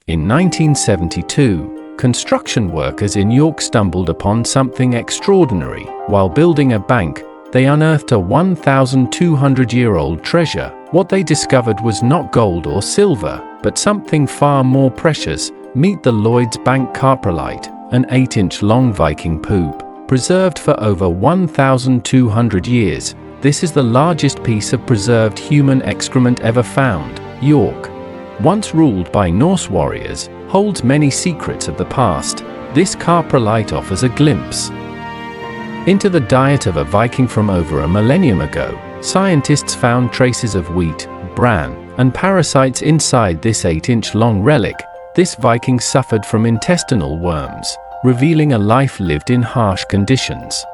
In 1972, construction workers in York stumbled upon something extraordinary. While building a bank, they unearthed a 1,200-year-old treasure. What they discovered was not gold or silver, but something far more precious. Meet the Lloyds Bank Coprolite, an 8-inch-long Viking poop, preserved for over 1,200 years. This is the largest piece of preserved human excrement ever found. York, once ruled by Norse warriors, holds many secrets of the past. This coprolite offers a glimpse into the diet of a Viking from over a millennium ago. Scientists found traces of wheat, bran, and parasites inside this 8-inch-long relic. This Viking suffered from intestinal worms, revealing a life lived in harsh conditions.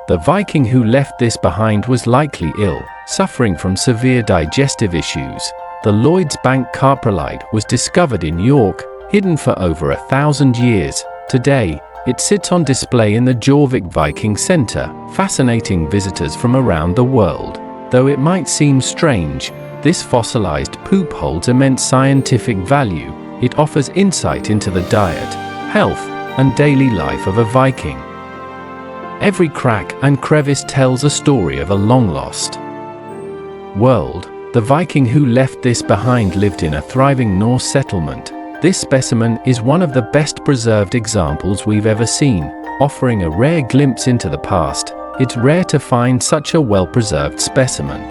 The Viking who left this behind was likely ill, suffering from severe digestive issues. The Lloyds Bank Coprolite was discovered in York, hidden for over 1,000 years. Today, it sits on display in the Jorvik Viking Center, fascinating visitors from around the world. Though it might seem strange, this fossilized poop holds immense scientific value. It offers insight into the diet, health, and daily life of a Viking. Every crack and crevice tells a story of a long-lost world. The Viking who left this behind lived in a thriving Norse settlement. This specimen is one of the best preserved examples we've ever seen, offering a rare glimpse into the past. It's rare to find such a well-preserved specimen,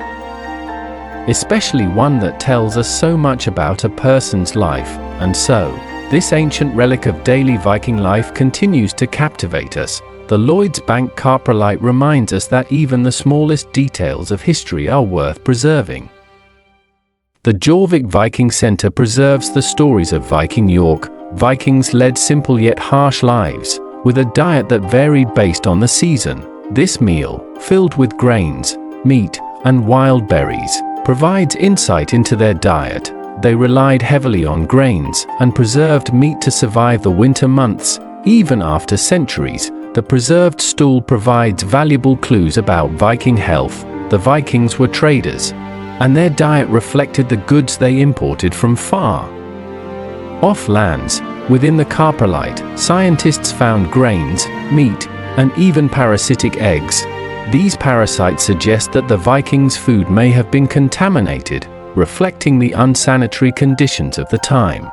especially one that tells us so much about a person's life. And so, this ancient relic of daily Viking life continues to captivate us. The Lloyds Bank Coprolite reminds us that even the smallest details of history are worth preserving. The Jorvik Viking Center preserves the stories of Viking York. Vikings led simple yet harsh lives, with a diet that varied based on the season. This meal, filled with grains, meat, and wild berries, provides insight into their diet. They relied heavily on grains and preserved meat to survive the winter months. Even after centuries, the preserved stool provides valuable clues about Viking health. The Vikings were traders, and their diet reflected the goods they imported from far off lands. Within the coprolite, scientists found grains, meat, and even parasitic eggs. These parasites suggest that the Vikings' food may have been contaminated, reflecting the unsanitary conditions of the time.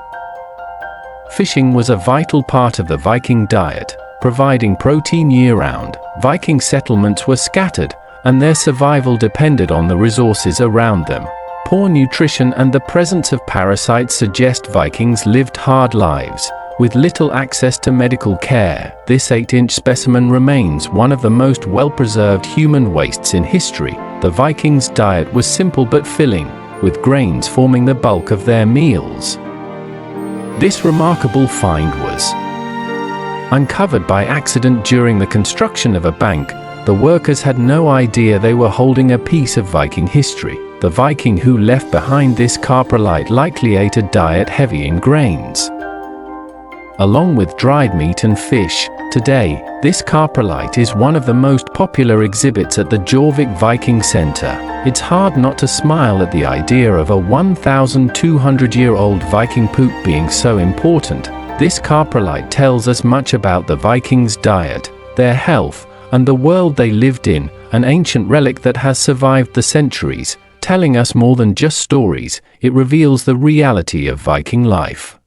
Fishing was a vital part of the Viking diet, providing protein year-round. Viking settlements were scattered, and their survival depended on the resources around them. Poor nutrition and the presence of parasites suggest Vikings lived hard lives, with little access to medical care. This 8-inch specimen remains one of the most well-preserved human wastes in history. The Vikings' diet was simple but filling, with grains forming the bulk of their meals. This remarkable find was uncovered by accident during the construction of a bank. The workers had no idea they were holding a piece of Viking history. The Viking who left behind this coprolite likely ate a diet heavy in grains, along with dried meat and fish. Today, this coprolite is one of the most popular exhibits at the Jorvik Viking Center. It's hard not to smile at the idea of a 1,200-year-old Viking poop being so important. This coprolite tells us much about the Vikings' diet, their health, and the world they lived in, an ancient relic that has survived the centuries, telling us more than just stories. It reveals the reality of Viking life.